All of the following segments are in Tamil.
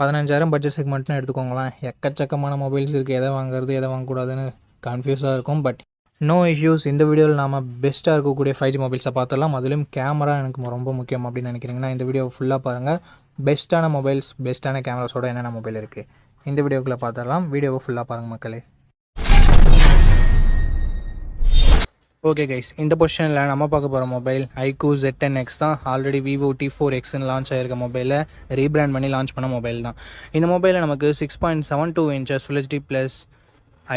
15,000 பட்ஜெட் செக்மெண்ட்னு எடுத்துக்கோங்களேன். எக்கச்சக்கமான மொபைல்ஸ் இருக்குது. எதை வாங்குறது எதை வாங்கக்கூடாதுன்னு கன்ஃபியூஸாக இருக்கும். But no issues. இந்த வீடியோவில் நாம் பெஸ்ட்டாக இருக்கக்கூடிய 5G மொபைல்ஸை பார்த்துடலாம். அதிலும் கேமரா எனக்கு ரொம்ப முக்கியம் அப்படின்னு நினைக்கிறீங்கன்னா இந்த வீடியோ ஃபுல்லாக பாருங்கள். பெஸ்ட்டான மொபைல்ஸ், பெஸ்ட்டான கேமராஸோட என்னென்ன மொபைல் இருக்குது இந்த வீடியோக்குள்ளே பார்த்துடலாம். வீடியோவை ஃபுல்லாக பாருங்கள் மக்களே. ஓகே கைஸ், இந்த பொசிஷனில் நம்ம பார்க்க போகிற மொபைல் iQOO Z10X தான். ஆல்ரெடி Vivo T4Xன்னு லான்ச் ஆகிருக்க மொபைலை ரீபிராண்ட் பண்ணி லான்ச் பண்ண மொபைல் தான். இந்த மொபைலில் நமக்கு 6.72 inches Full HD plus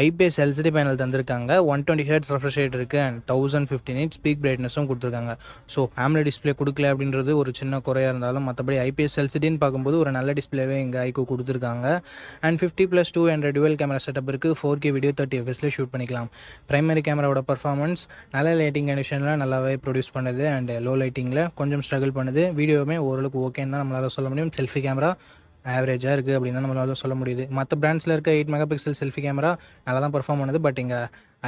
IPS LCD panel தந்திருக்காங்க. 120 Hz ரெஃப்ரெஷ் ரேட் இருக்குது அண்ட் 1050 nits பீக் பிரைட்னஸும் கொடுத்துருக்காங்க. ஸோ AMOLED டிஸ்பிளே கொடுக்கல அப்படின்றது ஒரு சின்ன குறையாக இருந்தாலும் மற்றபடி IPS LCDன்னு பார்க்கும்போது ஒரு நல்ல டிஸ்பிளேவே இங்கே iQOO கொடுத்துருக்காங்க. அண்ட் 50+200 டுவெல் கேமரா செட்டப் இருக்குது. 4K வீடியோ 30 fps ஷூட் பண்ணிக்கலாம். ப்ரைமரி கேமராவோட பர்ஃபார்மன்ஸ் நல்ல லைட்டிங் கண்டிஷனில் நல்லாவே ப்ரொடியூஸ் பண்ணுது அண்ட் லோ லைட்டிங்கில் கொஞ்சம் ஸ்ட்ரகிள் பண்ணுது. வீடியோவுமே ஓரளவுக்கு ஓகேன்னு தான் நம்மளால் சொல்ல முடியும். செல்ஃபி கேமரா ஆவரேஜாக இருக்குது அப்படின்னு நம்மளால சொல்ல முடியுது. மற்ற பிராண்ட்ஸில் இருக்க 8 MP செல்ஃபி கேமரா நல்லா தான் பர்ஃபார்ம் பண்ணுது. பட் இங்கே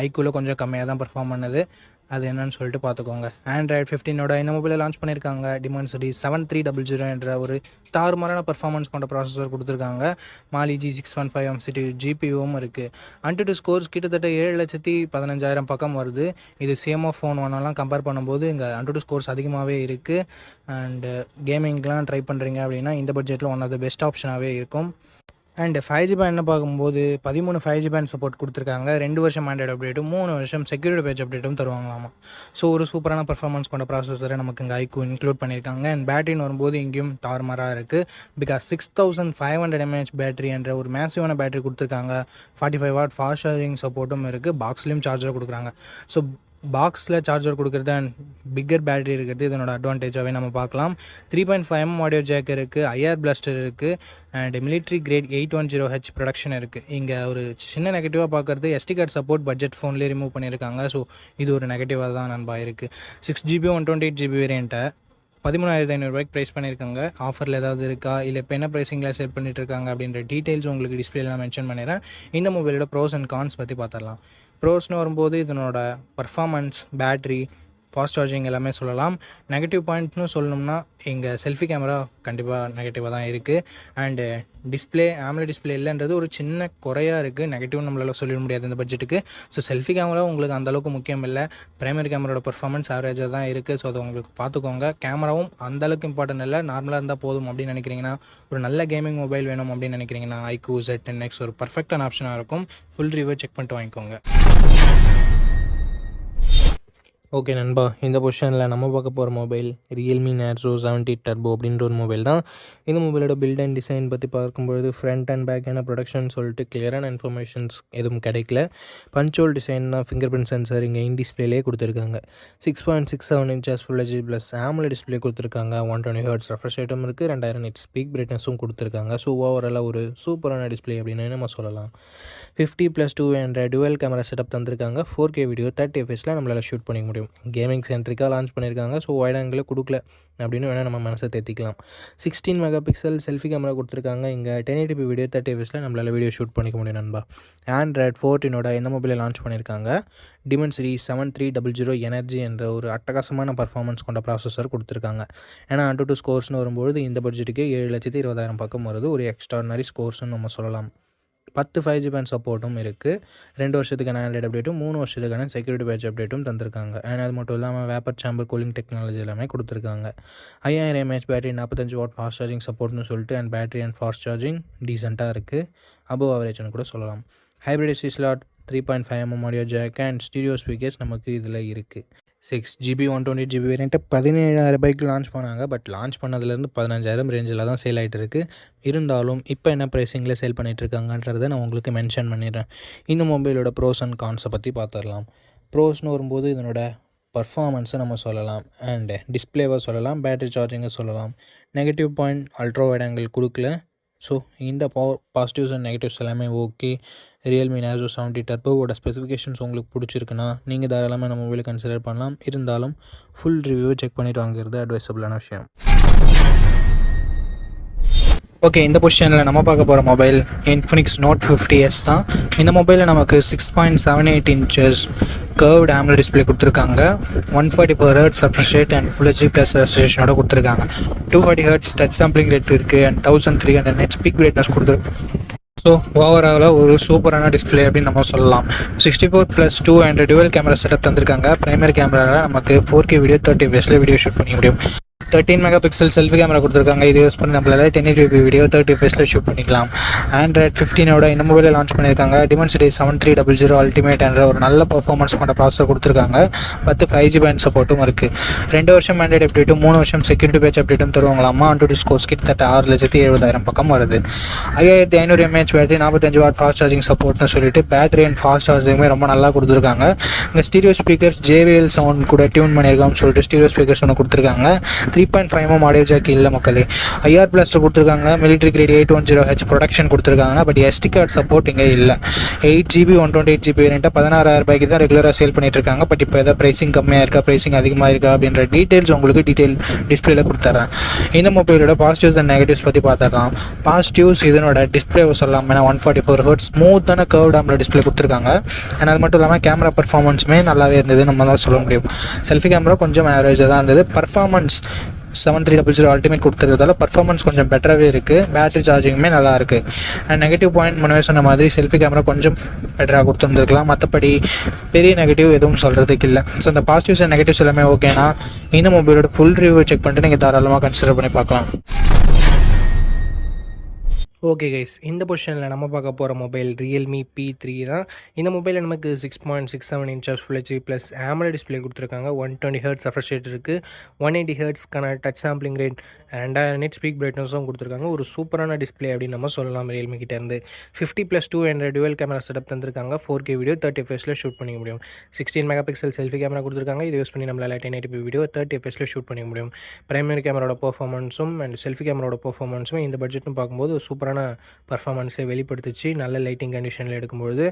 iQOOவில் கொஞ்சம் கம்மியாக தான் பர்ஃபார்ம் பண்ணுது. அது என்னன்னு சொல்லிட்டு பார்த்துக்கோங்க. Android 15ஓட இந்த மொபைலை லான்ச் பண்ணியிருக்காங்க. Dimensity 7300 என்ற ஒரு தாறுமாறான பர்ஃபார்மன்ஸ் கொண்ட ப்ராசஸர் கொடுத்துருக்காங்க. Mali G615 MCU GPUவும் இருக்குது. AnTuTu ஸ்கோர்ஸ் கிட்டத்தட்ட 7,15,000 பக்கம் வருது. இது CMO ஃபோன் ஒன்றெல்லாம் கம்பேர் பண்ணும்போது இங்கே AnTuTu ஸ்கோர்ஸ் அதிகமாகவே இருக்குது. அண்டு கேமிங்லாம் ட்ரை பண்ணுறீங்க அப்படின்னா இந்த பட்ஜெட்டில் ஒன் ஆஃப் த பெஸ்ட் ஆப்ஷனாகவே இருக்கும். அண்ட் 5G பேண்ட்னு பார்க்கும்போது 13 5G பேண்ட் சப்போர்ட் கொடுத்துருக்காங்க. 2 வருஷம் ஆண்ட்ராய்டு அப்டேட்டும் 3 வருஷம் செக்யூரிட்டி பேட்ச் அப்டேட்டும் தருவாங்களாமா. ஸோ ஒரு சூப்பரான பர்ஃபார்மன்ஸ் கொண்ட ப்ராசஸரை நமக்கு இங்கே iQOO இன்க்ளூட் பண்ணியிருக்காங்க. அண்ட் பேட்டரின்னு வரும்போது இங்கேயும் தாறுமாறாக இருக்குது. பிகாஸ் 6500 mAh பேட்டரி என்ற ஒரு மேசிவான பேட்டரி கொடுத்துருக்காங்க. 45 வாட் ஃபாஸ்ட் சார்ஜிங் சப்போர்ட்டும் இருக்குது. பாக்ஸ்லேயும் சார்ஜர் கொடுக்குறாங்க. ஸோ பாக்ஸில் சார்ஜர் கொடுக்குறது அண்ட் பிக்கர் பேட்டரி இருக்கிறது இதனோட அட்வான்டேஜாகவே நம்ம பார்க்கலாம். 3.5mm ஆடியோ ஜாக் இருக்குது. IR பிளாஸ்டர் இருக்குது. And military great 810H production இருக்குது. இங்கே ஒரு சின்ன நெகட்டிவாக பார்க்குறது SD கார்டு சப்போர்ட் பட்ஜெட் ஃபோன்லேயே ரிமூவ் பண்ணியிருக்காங்க. ஸோ இது ஒரு நெகட்டிவாக தான் நண்பா இருக்குது. 6GB 128GB வேரியண்ட்டை 13,500 ப்ரைஸ் பண்ணியிருக்காங்க. ஆஃபரில் ஏதாவது இருக்கா இல்லை இப்போ என்ன ப்ரைஸிங்கில் சேல் பண்ணிட்டு இருக்காங்க அப்படின்ற டீட்டெயில்ஸ் உங்களுக்கு டிஸ்பிளேலாம் மென்ஷன் பண்ணிடுறேன். இந்த மொபைலோட ப்ரோஸ் அண்ட் கான்ஸ் பற்றி பார்த்துடலாம். ப்ரோஸ்னு வரும்போது இதனோட பர்ஃபார்மன்ஸ், பேட்ரி, ஃபாஸ்ட் சார்ஜிங் எல்லாமே சொல்லலாம். நெகட்டிவ் பாயிண்ட்னு சொல்லணும்னா இங்கே செல்ஃபி கேமரா கண்டிப்பாக நெகட்டிவாக தான் இருக்குது. அண்டு டிஸ்பிளே AMOLED டிஸ்பிளே இல்லைன்றது ஒரு சின்ன குறையாக இருக்குது. நெகட்டிவ் நம்மளால் சொல்லிட முடியாது இந்த பட்ஜெட்டுக்கு. ஸோ செல்ஃபி கேமரா உங்களுக்கு அந்தளவுக்கு முக்கியம் இல்லை. ப்ரைமரி கேமராவோட பர்ஃபார்மன்ஸ் ஆவரேஜாக தான் இருக்குது. ஸோ அதை உங்களுக்கு பார்த்துக்கோங்க. கேமராவும் அந்தளவுக்கு இம்பார்ட்டன்ட் இல்லை, நார்மலாக இருந்தால் போதும் அப்படின்னு நினைக்கிறீங்கன்னா, ஒரு நல்ல கேமிங் மொபைல் வேணும் அப்படின்னு நினைக்கிறீங்கன்னா iQOO Z10X ஒரு பர்ஃபெக்டான ஆப்ஷனாக இருக்கும். ஃபுல் ரிவ்யூ செக் பண்ணிட்டு வாங்கிக்கோங்க. ஓகே நண்பா, இந்த பொசிஷனில் நம்ம பார்க்க போகிற மொபைல் Realme Narzo 70 Turbo அப்படின்ற ஒரு மொபைல் தான். இந்த மொபைலோட பில்ட் அண்ட் டிசைன் பற்றி பார்க்கும்பொழுது ஃப்ரண்ட் அண்ட் பேக் என்ன ப்ரொடக்ஷன் சொல்லிட்டு கிளியரான இன்ஃபர்மேஷன்ஸ் எதுவும் கிடைக்கல. பஞ்சோல் டிசைன் தான். ஃபிங்கர் பிரிண்ட் சென்சர் இங்கே இன் டிஸ்பிளேலேயே கொடுத்துருக்காங்க. 6.67 inches Full HD plus AMOLED display கொடுத்துருக்காங்க. 120 Hz ரெஃப்ரெஷ் ரேட்டும் இருக்குது. 2000 nits பீக் பிரைட்னஸும் கொடுத்துருக்காங்க. ஸோ ஓவராலாக ஒரு சூப்பரான டிஸ்பிளே அப்படின்னு நம்ம சொல்லலாம். 50+200 டுவெல் கேமரா செட்டப் தந்திருக்காங்க. 4K வீடியோ 30 fps நம்மளால் ஷூட் பண்ணிக்க முடியும். கேமிங் சென்ட்ரிக்காக லான்ச் பண்ணியிருக்காங்க. ஸோ வைட் ஆங்கிளில் கொடுக்கல அப்படின்னு வேணால் நம்ம மனசை தேத்திக்கலாம். 16 MP செல்ஃபி கேமரா கொடுத்துருக்காங்க. இங்கே 1080p வீடியோ 30 fps நம்மளால் வீடியோ ஷூட் பண்ணிக்க முடியும் நண்பா. Android 14ஓட இந்த மொபைலை லான்ச் பண்ணியிருக்காங்க. Dimensity 7300 எனர்ஜி என்ற ஒரு அட்டகாசமான பர்ஃபார்மன்ஸ் கொண்ட ப்ராசஸர் கொடுத்துருக்காங்க. ஏன்னா AnTuTu ஸ்கோர்ஸ்னு வரும்போது இந்த பட்ஜெட்டுக்கு 7,20,000 பக்கம் வருது. ஒரு எக்ஸ்ட்ரானரி ஸ்கோர்ஸ்னு நம்ம சொல்லலாம். 10 5G பேண்ட் சப்போர்ட்டும் இருக்குது. 2 வருஷத்துக்கான ஆண்ட்ராய்டு அப்டேட்டும் 3 வருஷத்துக்கான செக்யூரிட்டி பேட்ச் அப்டேட்டும் தந்திருக்காங்க. அண்ட் அது மட்டும் இல்லாமல் வேப்பர் சேம்பர் கூலிங் டெக்னாலஜி எல்லாமே கொடுத்துருக்காங்க. 5000 mAh battery, 45 watt fast charging சப்போர்ட்னு சொல்லிட்டு and battery and fast charging டீசெண்டாக இருக்குது. அபவ் ஆவரேஜ்னு கூட சொல்லலாம். Hybrid SD slot, 3.5mm audio jack and stereo speakers நமக்கு இதில் இருக்குது. 6GB 128GB வேரியண்ட்டை 17,000 லான்ச் பண்ணாங்க. பட் லான்ச் பண்ணதுலேருந்து 15,000 ரேஞ்சில் தான் சேல் ஆகிட்டு இருக்குது. இருந்தாலும் இப்போ என்ன ப்ரைஸிங்கில் சேல் பண்ணிகிட்ருக்காங்கன்றதை நான் உங்களுக்கு மென்ஷன் பண்ணிடுறேன். இந்த மொபைலோட ப்ரோஸ் அண்ட் கான்ஸை பற்றி பார்த்துடலாம். ப்ரோஸ்னு வரும்போது இதனோட பர்ஃபார்மன்ஸை நம்ம சொல்லலாம். அண்டு டிஸ்பிளேவை சொல்லலாம். பேட்டரி சார்ஜிங்கை சொல்லலாம். Negative point ultra wide angle கொடுக்கல. ஸோ இந்த பாசிட்டிவ்ஸ் அண்ட் நெகட்டிவ்ஸ் எல்லாமே ஓகே. Realme Narzo 70 Turboவோட ஸ்பெசிஃபிகேஷன்ஸ் உங்களுக்கு பிடிச்சிருக்குன்னா நீங்கள் தாராளமாக நம்ம மொபைலை கன்சிடர் பண்ணலாம். இருந்தாலும் ஃபுல் ரிவ்யூவை செக் பண்ணிவிட்டு வாங்குறது அட்வைசபிளான விஷயம். ஓகே, இந்த பொசிஷனில் நம்ம பார்க்க போகிற மொபைல் இன்ஃபினிக்ஸ் நோட் 50s தான். இந்த மொபைலில் நமக்கு 6.78 inches கர்வ்டு AMOLED டிஸ்பிளே கொடுத்துருக்காங்க. 144 Hz refresh rate and Full HD+ ரெசல்யூஷனோட கொடுத்துருக்காங்க. 240 Hz டச் சாம்பிளிங் ரேட் இருக்குது அண்ட் 1300 nits பீக் பிரைட்னஸ் கொடுத்துருக்கு. ஸோ ஓவராலாக ஒரு சூப்பரான டிஸ்பிளே அப்படின்னு நம்ம சொல்லலாம். 64+2 அண்ட் டுவல் கேமரா செட்டப் தந்திருக்காங்க. பிரைமரி கேமராவில் நமக்கு 4K video 30 fps video shoot பண்ணி முடியும். 13 மெகாபிக்சல் செல்ஃபி கேமரா கொடுத்துருக்காங்க. இது யூஸ் பண்ணி நம்மளால 1080p வீடியோ 30 fps ஷூட் பண்ணிக்கலாம். Android 15 இந்த மொபைலில் லான்ச் பண்ணியிருக்காங்க. Dimensity 7300 அல்டிமேட் என்ற ஒரு நல்ல பர்ஃபார்மன்ஸ் கொண்ட ப்ராசஸர் கொடுத்துருக்காங்க. 10 5G பேண்ட் சப்போர்ட்டும் இருக்குது. 2 வருஷம் ஆண்ட்ராய்டு அப்டேட்டும் 3 வருஷம் செக்யூரிட்டி பேட்ச் அப்டேட்டும் தருவாங்களாமா. AnTuTu ஸ்கோர்ஸ் கிட்டத்தட்ட 6,70,000 பக்கம் வருது. 5500 mAh battery, 45 watt fast charging சப்போர்ட்னு சொல்லிட்டு பேட்டரி அண்ட் ஃபாஸ்ட் சார்ஜிங்குமே ரொம்ப நல்லா கொடுத்துருக்காங்க. இங்கே ஸ்டீரியோ ஸ்பீக்கர்ஸ் JBL சவுண்ட் கூட டியூன் பண்ணியிருக்கான்னு சொல்லிட்டு ஸ்டீரியோ ஸ்பீக்கர்ஸ் ஒன்று கொடுத்துருக்காங்க. 3.5mm ஆடியோ ஜாக் இல்லை மக்களே. IR பிளாஸ்டர் கொடுத்துருக்காங்க. மிலிட்ரி கிரேட் 810H ப்ரொடக்ஷன் கொடுத்துருக்காங்க. பட் SD கார்டு சப்போர்ட் இங்கே இல்லை. 8GB 128GB வேரியண்ட்டாக 16,000 தான் ரெகுலராக சேல் பண்ணிட்டு இருக்காங்க. பட் இப்போ எதாவது ப்ரைஸிங் கம்மியாக இருக்கா, ப்ரைஸிங் அதிகமாக இருக்கா அப்படின்ற டீட்டெயில்ஸ் உங்களுக்கு டிஸ்பிளேல கொடுத்துட்றேன். இந்த மொபைலோட பாசிட்டிவ்ஸ் அண்ட் நெகட்டிவ்ஸ் பற்றி பார்த்துடலாம். பாசிட்டிவ்ஸ் இதனோட டிஸ்பிளே சொல்லலாம். ஏன்னா 144 Hz ஸ்மூத்தான கர்வ்டு AMOLED டிஸ்பிளே கொடுத்துருக்காங்க. அண்ட் அது மட்டும் இல்லாமல் கேமரா பர்ஃபார்மன்ஸுமே நல்லாவே இருந்தது நம்ம தான் சொல்ல முடியும். செல்ஃபி கேமரா கொஞ்சம் ஆவரேஜாக தான் இருந்தது. பர்ஃபார்மன்ஸ் 7300 அல்டிமேட் கொடுத்துருக்கிறதால பர்ஃபார்மன்ஸ் கொஞ்சம் பெட்டராகவே இருக்குது. பேட்டரி சார்ஜிங்குமே நல்லா இருக்குது. அண்ட் நெகட்டிவ் பாயிண்ட் முன்னவே சொன்ன மாதிரி செல்ஃபி கேமரா கொஞ்சம் பெட்டராக கொடுத்துருந்துருக்கலாம். மற்றபடி பெரிய நெகட்டிவ் எதுவும் சொல்கிறதுக்கு இல்லை. ஸோ இந்த பாசிட்டிவ்ஸ் அண்ட் நெகட்டிவ்ஸ் எல்லாமே ஓகேனா இந்த மொபைலோட ஃபுல் ரிவ்யூ செக் பண்ணிட்டு நீங்கள் தாராளமாக கன்சிடர் பண்ணி பார்க்கலாம். ஓகே கைஸ், இந்த பொசிஷனில் நம்ம பார்க்க போகிற மொபைல் Realme P3 தான். இந்த மொபைலில் நமக்கு 6.67 inches Full HD+ AMOLED display கொடுத்துருக்காங்க. 120 Hz refresh rate இருக்குது. 180 Hzக்கான touch sampling rate, 2000 nits peak பிரைட்னஸும் கொடுத்துருக்காங்க. ஒரு சூப்பரான டிஸ்பிளே அப்படின்னு நம்ம சொல்லலாம். Realme கிட்டேருந்து 50+2 என்ற டுவல் கேமரா செட்டப் தந்திருக்காங்க. 4K வீடியோ 30 fps ஷூட் பண்ணிக்க முடியும். 16 மெகாபிக்சல் செல்ஃபி கேமரா கொடுத்துருக்காங்க. இது யூஸ் பண்ணி நம்மளால் 1080p வீடியோ 30 fps ஷூட் பண்ணிக்க முடியும். பிரைமரி கேமராவோட பர்ஃபார்மன்ஸும் அண்ட் செல்ஃபி கேமராவோட பர்ஃபார்மன்ஸும் இந்த பட்ஜெட்னு பார்க்கும்போது சூப்பரான பர்ஃபார்மன்ஸை வெளிப்படுத்துச்சு நல்ல லைட்டிங் கண்டிஷனில் எடுக்கும்போது.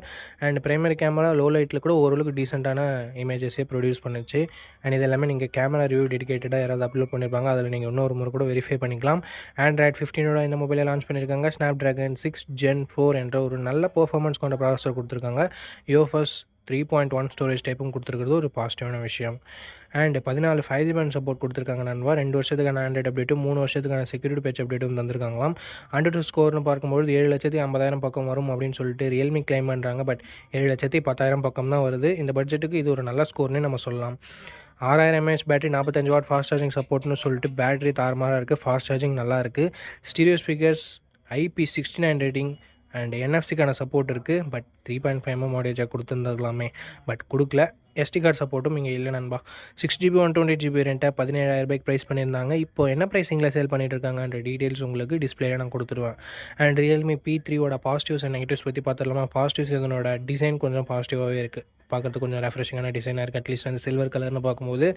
அண்ட் பிரைமரி கேமரா லோ லைட்டில் கூட ஓரளவுக்கு டீசெண்டான இமேஜஸே ப்ரொடியூஸ் பண்ணுச்சு. அண்ட் இது எல்லாமே நீங்கள் கேமரா ரிவ்யூ டெடிகேட்டடாக யாராவது அப்லோட் பண்ணியிருப்பாங்க, அதில் நீங்கள் இன்னொரு முறை கூட வெரிஃபை பண்ணிக்கலாம். Android 15 இந்த மொபைலை லான்ச் பண்ணியிருக்காங்க. Snapdragon 6 Gen 4 என்ற ஒரு நல்ல பர்ஃபார்மன்ஸ் கொண்ட ப்ராசஸர் கொடுத்துருக்காங்க. UFS 3.1 ஸ்டோரேஜ் டைப்பும் கொடுத்துருக்கிறது ஒரு பாசிட்டிவான விஷயம். அண்ட் 14 5G பேண்ட் சப்போர்ட் கொடுத்துருக்காங்க நண்பா. 2 வருஷத்துக்கான ஆண்ட்ராய்டு அப்டேட்டும் 3 வருஷத்துக்கான செக்யூரிட்டி பேட்ச் அப்டேட்டும் தந்திருக்காங்களாம். AnTuTu ஸ்கோர்னு பார்க்கும்போது 7,50,000 பக்கம் வரும் அப்படின்னு சொல்லிட்டு Realme கிளைம் பண்ணுறாங்க. பட் 7,10,000 பக்கம் தான் வருது. இந்த பட்ஜெட்டுக்கு இது ஒரு நல்ல ஸ்கோர்னே நம்ம சொல்லலாம். 6000 mAh battery, 45 watt fast charging சப்போர்ட்னு சொல்லிட்டு பேட்டரி தாறுமாறாக இருக்குது. ஃபாஸ்ட் சார்ஜிங் நல்லா இருக்குது. Stereo speakers, IP69 rating and NFC-க்கான சப்போர்ட் இருக்குது. பட் 3.5mm ஆடியோ ஜாக் கொடுத்துருந்துருக்கலாமே, பட் கொடுக்கல. SD கார்டு சப்போர்ட்டும் இங்கே இல்லை நண்பா. 6GB 128GB வேரியண்ட்டாக 17,000 ப்ரைஸ் பண்ணியிருந்தாங்க. இப்போ என்ன ப்ரைஸிங்கில் சேல் பண்ணிட்டு இருக்காங்கன்ற டீட்டெயில்ஸ் உங்களுக்கு டிஸ்பிளேல நான் கொடுத்துருவேன். And Realme P3 positives and negatives பற்றி பார்த்துடலாமா. பாசிட்டிவ்ஸ் இதனோட டிசைன் கொஞ்சம் பாசிட்டிவாகவே இருக்குது. பார்க்குறதுக்கு கொஞ்சம் ரெஃப்ரெஷிங்கான டிசைனாக இருக்குது. அட்லீஸ்ட் அந்த சில்வர் கலர்னு பார்க்கும்போது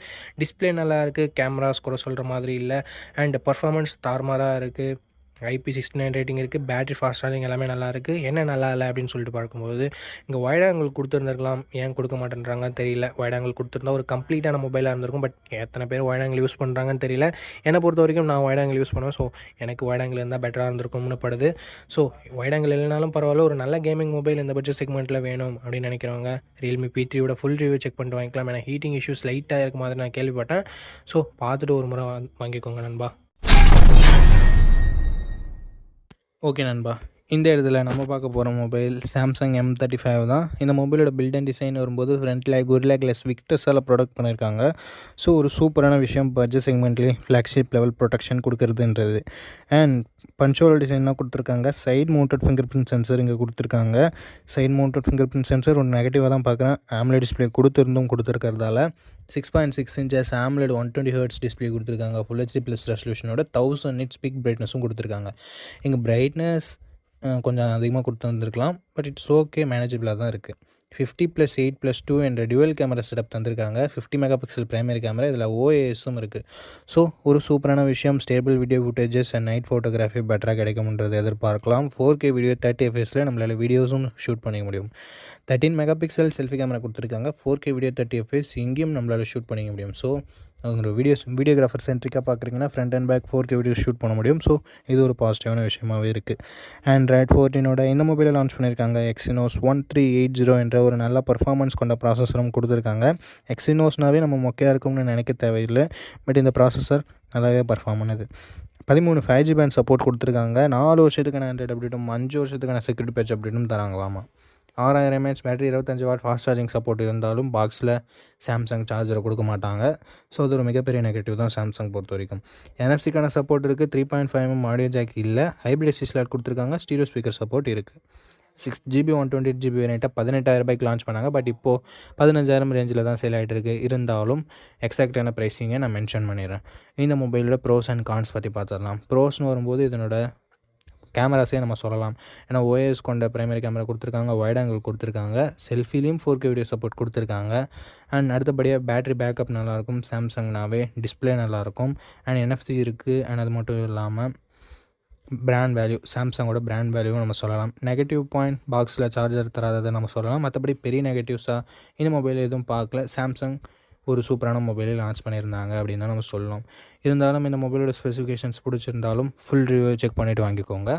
டிஸ்பிளே நல்லா இருக்குது. கேமராஸ் கூட சொல்கிற மாதிரி இல்லை. அண்ட் பர்ஃபார்மன்ஸ் தாறுமாறாக இருக்குது. IP69 ரேட்டிங் இருக்குது. பேட்டரி ஃபாஸ்ட் சார்ஜிங் எல்லாமே நல்லா இருக்குது. என்ன நல்லா இல்லை அப்படின்னு சொல்லிட்டு பார்க்கும்போது இங்கே வைட் ஆங்கிள் கொடுத்துருந்துருக்கலாம். ஏன் கொடுக்க மாட்டேன்றாங்கன்னு தெரியல. வைட் ஆங்கிள் கொடுத்துருந்தா ஒரு கம்ப்ளீட்டான மொபைலாக இருந்திருக்கும். பட் எத்தனை பேர் வைட் ஆங்கிள் யூஸ் பண்ணுறாங்கன்னு தெரியல. என்னை பொறுத்த வரைக்கும் நான் வைட் ஆங்கிள் யூஸ் பண்ணுவேன். ஸோ எனக்கு வைட் ஆங்கிள் இருந்தால் பெட்டராக இருந்திருக்கும்னு படுது. ஸோ வைட் ஆங்கிள் இல்லைனாலும் பரவாயில்ல, ஒரு நல்ல கேமிங் மொபைல் இந்த பட்ஜெட் செக்மெண்ட்டில் வேணும் அப்படின்னு நினைக்கிறவங்க Realme P3 full review check பண்ணிட்டு வாங்கிக்கலாம். ஏன்னா ஹீட்டிங் இஷ்யூஸ் லைட்டாக இருக்க மாதிரி நான் கேள்விப்பட்டேன். ஸோ பார்த்துட்டு ஒரு முறை வாங்கிக்கோங்க நண்பா. ஓகே நண்பா, இந்த இடத்துல நம்ம பார்க்க போகிற மொபைல் Samsung M35 தான். இந்த மொபைலோட பில்ட் அண்ட் டிசைன் வரும்போது ஃப்ரண்ட்டில் Gorilla Glass Victusஸால் ப்ரொடக்ட் பண்ணியிருக்காங்க. ஸோ ஒரு சூப்பரான விஷயம் பட்ஜெட் செக்மெண்ட்லேயே ஃப்ளாக்ஷிப் லெவல் ப்ரொடெக்ஷன் கொடுக்குறதுன்றது. அண்ட் பஞ்சோல் டிசைன் தான் கொடுத்துருக்காங்க. Side mounted fingerprint sensor இங்கே கொடுத்துருக்காங்க. Side mounted fingerprint sensor ஒரு நெகட்டிவாக தான் பார்க்குறேன். AMOLED டிஸ்பிளே கொடுத்துருக்கிறதால 6.6 inches AMOLED 120 Hz டிஸ்பிளே கொடுத்துருக்காங்க. Full HD+ ரெசல்யூஷனோட 1000 nits பீக் பிரைட்னஸும் கொடுத்துருக்காங்க. இங்கே பிரைட்னஸ் கொஞ்சம் அதிகமாக கொடுத்துருந்துருக்கலாம். பட் இட்ஸ் ஓகே, மேனேஜபிளாக தான் இருக்குது. 50+8+2 என்ற டுவல் கேமரா செட்டப் தந்திருக்காங்க. 50 மெகாபிக்சல் பிரைமரி கேமரா, இதில் OISம் இருக்குது. ஸோ ஒரு சூப்பரான விஷயம். Stable video footages and night photography பெட்டராக கிடைக்கும்ன்றது எதிர்பார்க்கலாம். 4K வீடியோ 30 fps நம்மளால் வீடியோஸும் ஷூட் பண்ணிக்க முடியும். 13 மெகாபிக்சல் செல்ஃபி கேமரா கொடுத்துருக்காங்க. 4K வீடியோ 30 fps இங்கேயும் நம்மளால் ஷூட் பண்ணிக்க முடியும். ஸோ ஒரு வீடியோகிராஃபர் சென்ட்ரிக்காக பார்க்குறீங்கன்னா front and back 4K video shoot பண்ண முடியும். ஸோ இது ஒரு பாசிட்டிவான விஷயமாகவே இருக்குது. Android 14 இந்த மொபைலை லான்ச் பண்ணியிருக்காங்க. Exynos 1380 என்ற ஒரு நல்ல பர்ஃபார்மன்ஸ் கொண்ட ப்ராசஸரும் கொடுத்துருக்காங்க. Exynosனாவே நம்ம மொக்கையாக இருக்கும்னு நினைக்க தேவையில்லை. பட் இந்த ப்ராசஸர் நல்லாவே பர்ஃபார்ம் பண்ணுது. 13 5G பேண்ட் சப்போர்ட் கொடுத்துருக்காங்க. 4 வருஷத்துக்கான ஆண்ட்ராய்டு அப்டேட்டும் 5 வருஷத்துக்கான செக்யூரிட்டி பேட்ச் அப்டேட்டும் தராங்களாமா. 6000 mAh battery 25 what fast charging support இருந்தாலும் பாக்ஸில் சாம்சங் சார்ஜரை கொடுக்க மாட்டாங்க. ஸோ அது ஒரு மிகப்பெரிய நெகட்டிவ் தான் சாம்சங் பொறுத்த வரைக்கும். NFC-க்கான சப்போர்ட் இருக்குது. 3.5mm ஆடியோ ஜாக் இல்லை. ஹைப்ரிட் SSD ஸ்லாட் கொடுத்துருக்காங்க. ஸ்டீரியோ ஸ்பீக்கர் சப்போர்ட் இருக்குது. 6GB 128GB வேரியண்ட்டை 18,000 ரூபாய்க்கு லான்ச் பண்ணாங்க. பட் இப்போது 15,000 ரேஞ்சில் தான் சேல் ஆகிட்டு இருக்குது. இருந்தாலும் எக்ஸாக்டான ப்ரைஸிங்கை நான் மென்ஷன் பண்ணிடுறேன். இந்த மொபைலோட ப்ரோஸ் அண்ட் கான்ஸ் பற்றி பார்த்துடலாம். ப்ரோஸ்னு வரும்போது இதனோட கேமராஸே நம்ம சொல்லலாம். ஏன்னா OIS கொண்ட பிரைமரி கேமரா கொடுத்துருக்காங்க, வைட் ஆங்கிள் கொடுத்துருக்காங்க, செல்ஃபிலையும் 4K வீடியோ சப்போர்ட் கொடுத்துருக்காங்க. அண்ட் அடுத்தபடியாக பேட்டரி பேக்கப் நல்லாயிருக்கும். சாம்சங்னாவே டிஸ்பிளே நல்லாயிருக்கும். அண்ட் NFC இருக்குது. அண்ட் அது மட்டும் இல்லாமல் பிராண்ட் வேல்யூ, சாம்சங்கோட பிராண்ட் வேல்யூவும் நம்ம சொல்லலாம். நெகட்டிவ் பாயிண்ட் பாக்ஸில் சார்ஜர் தராததை நம்ம சொல்லலாம். மற்றபடி பெரிய நெகட்டிவ்ஸாக இந்த மொபைல் எதுவும் பார்க்கல. சாம்சங் ஒரு சூப்பரான மொபைலை லான்ச் பண்ணியிருந்தாங்க அப்படின்னு தான் நம்ம சொல்லணும். இருந்தாலும் இந்த மொபைலோட ஸ்பெசிஃபிகேஷன்ஸ் பிடிச்சிருந்தாலும் ஃபுல் ரிவ்யூ செக் பண்ணிவிட்டு வாங்கிக்கோங்க.